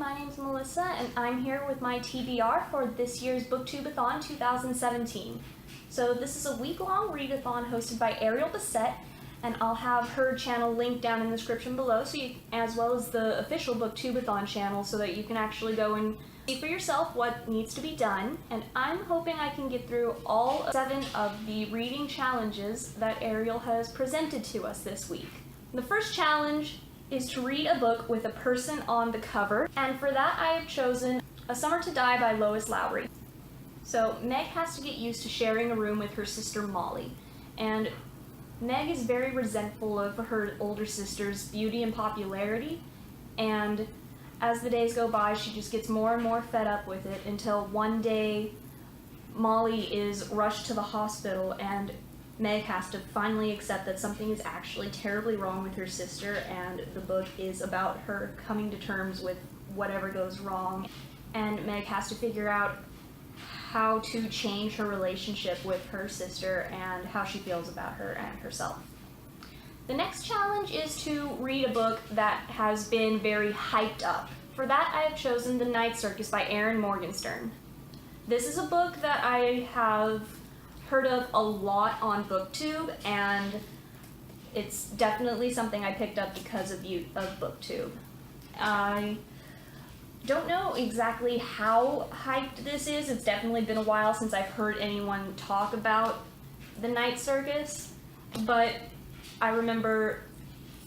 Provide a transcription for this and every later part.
my name's Melissa, and I'm here with my TBR for this year's Booktubeathon 2017. So this is a week-long readathon hosted by Ariel Bissett, and I'll have her channel linked down in the description below, as well as the official Booktubeathon channel, so that you can actually go and see for yourself what needs to be done. And I'm hoping I can get through all 7 of the reading challenges that Ariel has presented to us this week. The first challenge is to read a book with a person on the cover, and for that I have chosen A Summer to Die by Lois Lowry. So Meg has to get used to sharing a room with her sister Molly, and Meg is very resentful of her older sister's beauty and popularity, and as the days go by she just gets more and more fed up with it until one day Molly is rushed to the hospital and Meg has to finally accept that something is actually terribly wrong with her sister, and the book is about her coming to terms with whatever goes wrong, and Meg has to figure out how to change her relationship with her sister and how she feels about her and herself. The next challenge is to read a book that has been very hyped up. For that I have chosen The Night Circus by Erin Morgenstern. This is a book that I have heard of a lot on Booktube, and it's definitely something I picked up because of Booktube. I don't know exactly how hyped this is. It's definitely been a while since I've heard anyone talk about The Night Circus, but I remember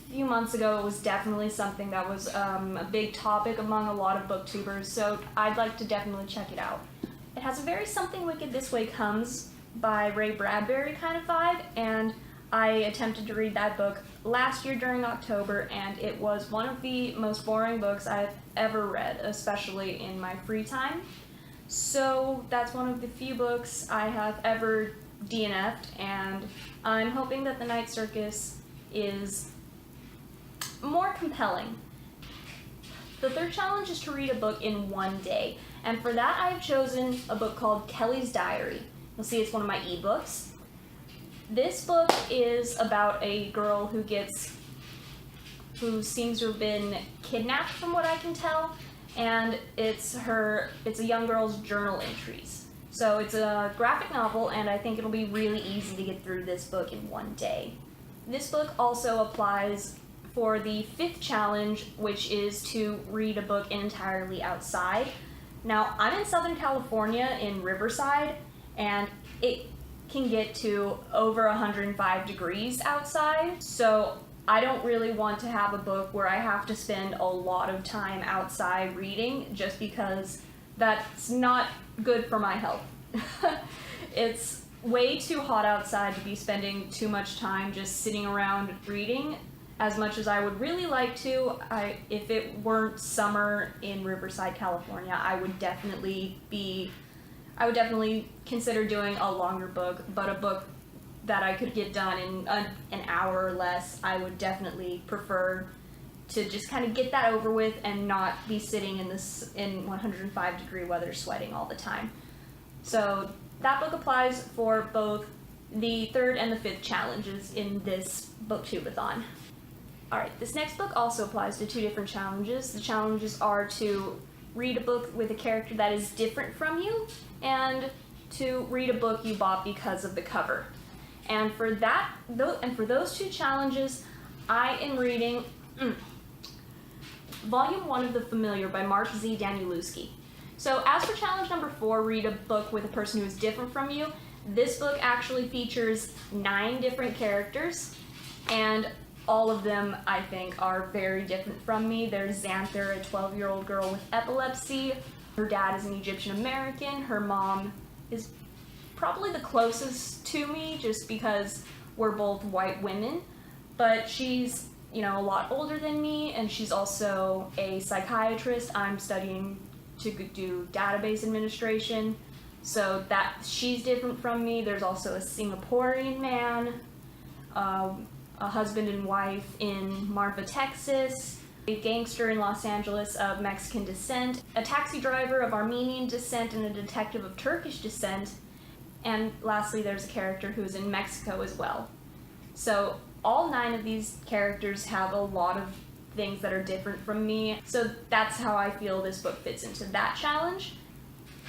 a few months ago it was definitely something that was a big topic among a lot of booktubers, so I'd like to definitely check it out. It has a very Something Wicked This Way Comes by Ray Bradbury kind of vibe, and I attempted to read that book last year during October, and it was one of the most boring books I've ever read, especially in my free time. So that's one of the few books I have ever DNF'd, and I'm hoping that The Night Circus is more compelling. The third challenge is to read a book in one day, and for that I've chosen a book called Kellie's Diary. You'll see it's one of my ebooks. This book is about a girl who seems to have been kidnapped from what I can tell, and it's a young girl's journal entries. So it's a graphic novel, and I think it'll be really easy to get through this book in one day. This book also applies for the 5th challenge, which is to read a book entirely outside. Now, I'm in Southern California in Riverside, and it can get to over 105 degrees outside, so I don't really want to have a book where I have to spend a lot of time outside reading, just because that's not good for my health. It's way too hot outside to be spending too much time just sitting around reading. As much as I would really like to, if it weren't summer in Riverside, California, I would definitely consider doing a longer book, but a book that I could get done in an hour or less. I would definitely prefer to just kind of get that over with and not be sitting in 105 degree weather sweating all the time. So that book applies for both the 3rd and the 5th challenges in this Booktubeathon. Alright, this next book also applies to 2 different challenges. The challenges are to read a book with a character that is different from you, and to read a book you bought because of the cover. And for those 2 challenges, I am reading Volume 1 of The Familiar by Mark Z. Danielewski. So as for challenge number 4, read a book with a person who is different from you, this book actually features 9 different characters, and all of them, I think, are very different from me. There's Xanther, a 12-year-old girl with epilepsy. Her dad is an Egyptian American. Her mom is probably the closest to me just because we're both white women. But she's, a lot older than me, and she's also a psychiatrist. I'm studying to do database administration, so that she's different from me. There's also a Singaporean man, a husband and wife in Marfa, Texas, a gangster in Los Angeles of Mexican descent, a taxi driver of Armenian descent, and a detective of Turkish descent, and lastly there's a character who's in Mexico as well. So all 9 of these characters have a lot of things that are different from me. So that's how I feel this book fits into that challenge.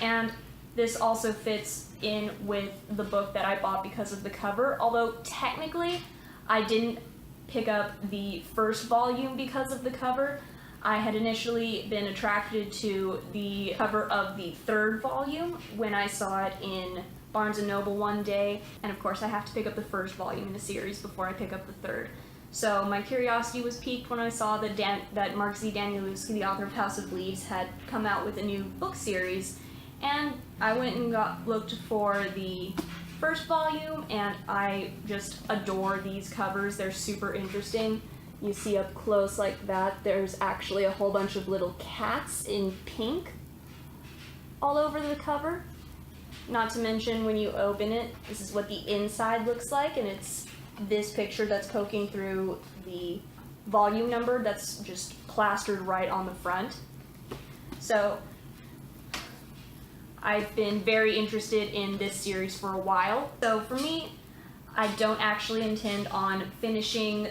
And this also fits in with the book that I bought because of the cover, although technically I didn't pick up the first volume because of the cover. I had initially been attracted to the cover of the third volume when I saw it in Barnes & Noble one day, and of course I have to pick up the first volume in a series before I pick up the third. So my curiosity was piqued when I saw that Mark Z. Danielewski, the author of House of Leaves, had come out with a new book series, and I went and looked for the first volume, and I just adore these covers. They're super interesting. You see up close like that, there's actually a whole bunch of little cats in pink all over the cover. Not to mention when you open it, this is what the inside looks like, and it's this picture that's poking through the volume number that's just plastered right on the front. So I've been very interested in this series for a while. So for me, I don't actually intend on finishing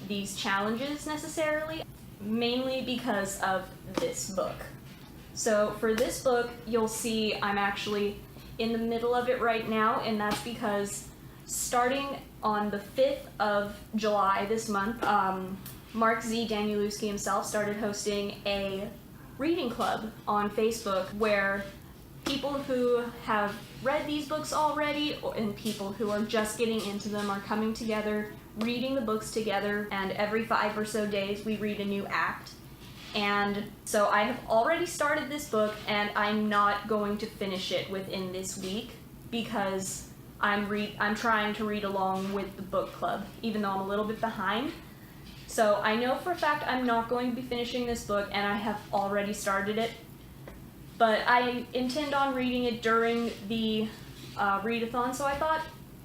these challenges necessarily, mainly because of this book. So for this book, you'll see I'm actually in the middle of it right now, and that's because starting on the 5th of July this month, Mark Z. Danielewski himself started hosting a reading club on Facebook where people who have read these books already and people who are just getting into them are coming together, reading the books together, and every 5 or so days we read a new act. And so I have already started this book, and I'm not going to finish it within this week because I'm trying to read along with the book club, even though I'm a little bit behind. So I know for a fact I'm not going to be finishing this book, and I have already started it. But I intend on reading it during the readathon, so I thought,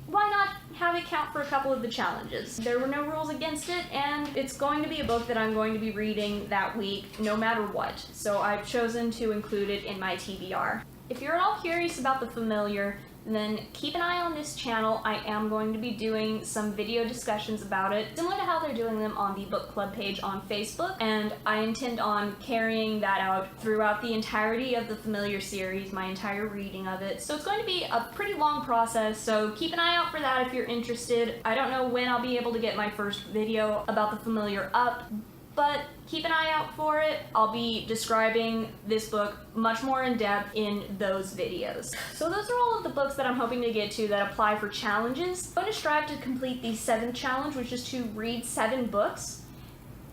why not have it count for a couple of the challenges? There were no rules against it, and it's going to be a book that I'm going to be reading that week, no matter what. So I've chosen to include it in my TBR. If you're at all curious about The Familiar, then keep an eye on this channel. I am going to be doing some video discussions about it, similar to how they're doing them on the book club page on Facebook, and I intend on carrying that out throughout the entirety of the Familiar series, my entire reading of it. So it's going to be a pretty long process, so keep an eye out for that if you're interested. I don't know when I'll be able to get my first video about the Familiar up, but keep an eye out for it. I'll be describing this book much more in depth in those videos. So those are all of the books that I'm hoping to get to that apply for challenges. I'm going to strive to complete the 7th challenge, which is to read 7 books.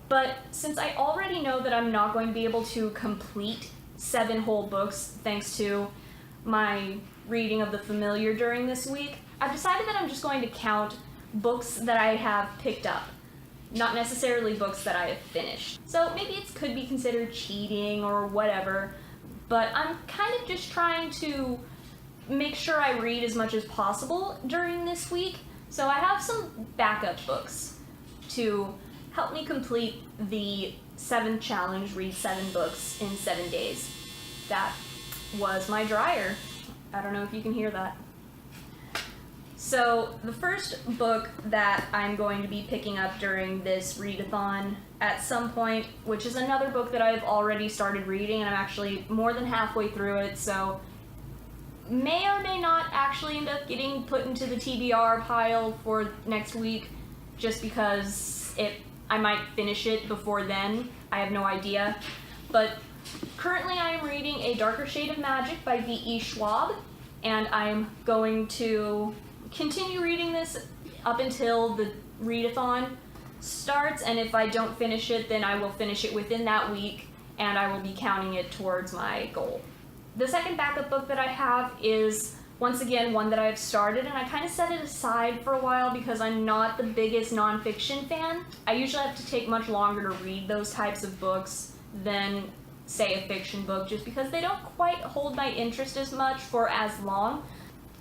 But since I already know that I'm not going to be able to complete 7 whole books thanks to my reading of The Familiar during this week, I've decided that I'm just going to count books that I have picked up, not necessarily books that I have finished. So maybe it could be considered cheating or whatever, but I'm kind of just trying to make sure I read as much as possible during this week. So I have some backup books to help me complete the 7th challenge, read 7 books in 7 days. That was my dryer. I don't know if you can hear that. So the first book that I'm going to be picking up during this readathon at some point, which is another book that I've already started reading, and I'm actually more than halfway through it, so may or may not actually end up getting put into the TBR pile for next week, just because I might finish it before then. I have no idea. But currently I am reading A Darker Shade of Magic by V.E. Schwab, and I'm going to continue reading this up until the readathon starts, and if I don't finish it, then I will finish it within that week, and I will be counting it towards my goal. The second backup book that I have is, once again, one that I've started, and I kind of set it aside for a while because I'm not the biggest nonfiction fan. I usually have to take much longer to read those types of books than, say, a fiction book, just because they don't quite hold my interest as much for as long.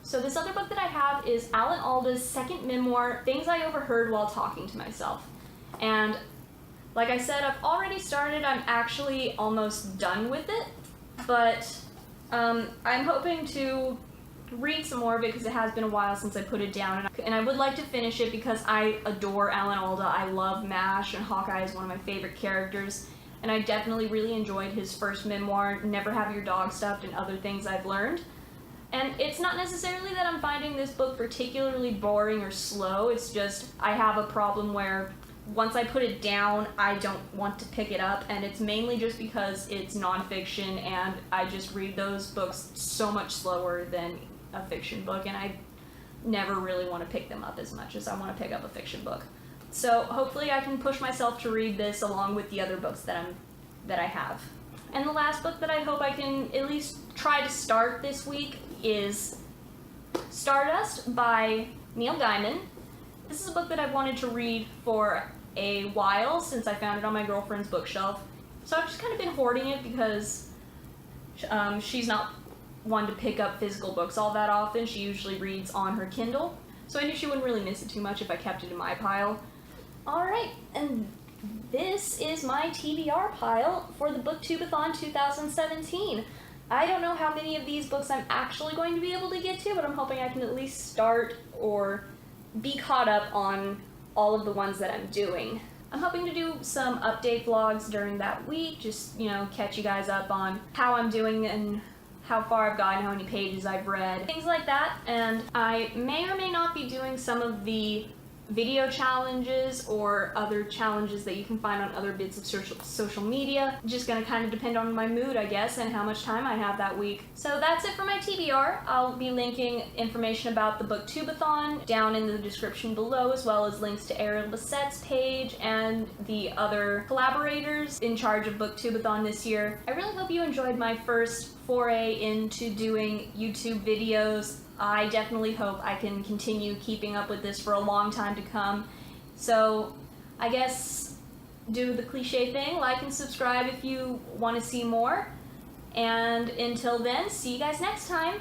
So this other book that I have is Alda's second memoir, Things I Overheard While Talking to Myself. And like I said, I've already started. I'm actually almost done with it, but I'm hoping to read some more of it because it has been a while since I put it down, and I would like to finish it because I adore Alda. I love MASH, and Hawkeye is one of my favorite characters, and I definitely really enjoyed his first memoir, Never Have Your Dog Stuffed and Other Things I've Learned. And it's not necessarily that I'm finding this book particularly boring or slow, it's just I have a problem where once I put it down, I don't want to pick it up, and it's mainly just because it's nonfiction, and I just read those books so much slower than a fiction book, and I never really want to pick them up as much as I want to pick up a fiction book. So hopefully I can push myself to read this along with the other books that I have. And the last book that I hope I can at least try to start this week is Stardust by Neil Gaiman. This is a book that I've wanted to read for a while since I found it on my girlfriend's bookshelf. So I've just kind of been hoarding it because she's not one to pick up physical books all that often. She usually reads on her Kindle. So I knew she wouldn't really miss it too much if I kept it in my pile. Alright, and this is my TBR pile for the Booktubeathon 2017. I don't know how many of these books I'm actually going to be able to get to, but I'm hoping I can at least start or be caught up on all of the ones that I'm doing. I'm hoping to do some update vlogs during that week, just, catch you guys up on how I'm doing and how far I've gotten, how many pages I've read, things like that. And I may or may not be doing some of the video challenges or other challenges that you can find on other bits of social media. Just gonna kind of depend on my mood, I guess, and how much time I have that week. So that's it for my TBR. I'll be linking information about the Booktubeathon down in the description below, as well as links to Erin Bassett's page and the other collaborators in charge of Booktubeathon this year. I really hope you enjoyed my first foray into doing YouTube videos. I definitely hope I can continue keeping up with this for a long time to come. So I guess do the cliche thing, like and subscribe if you want to see more. And until then, see you guys next time.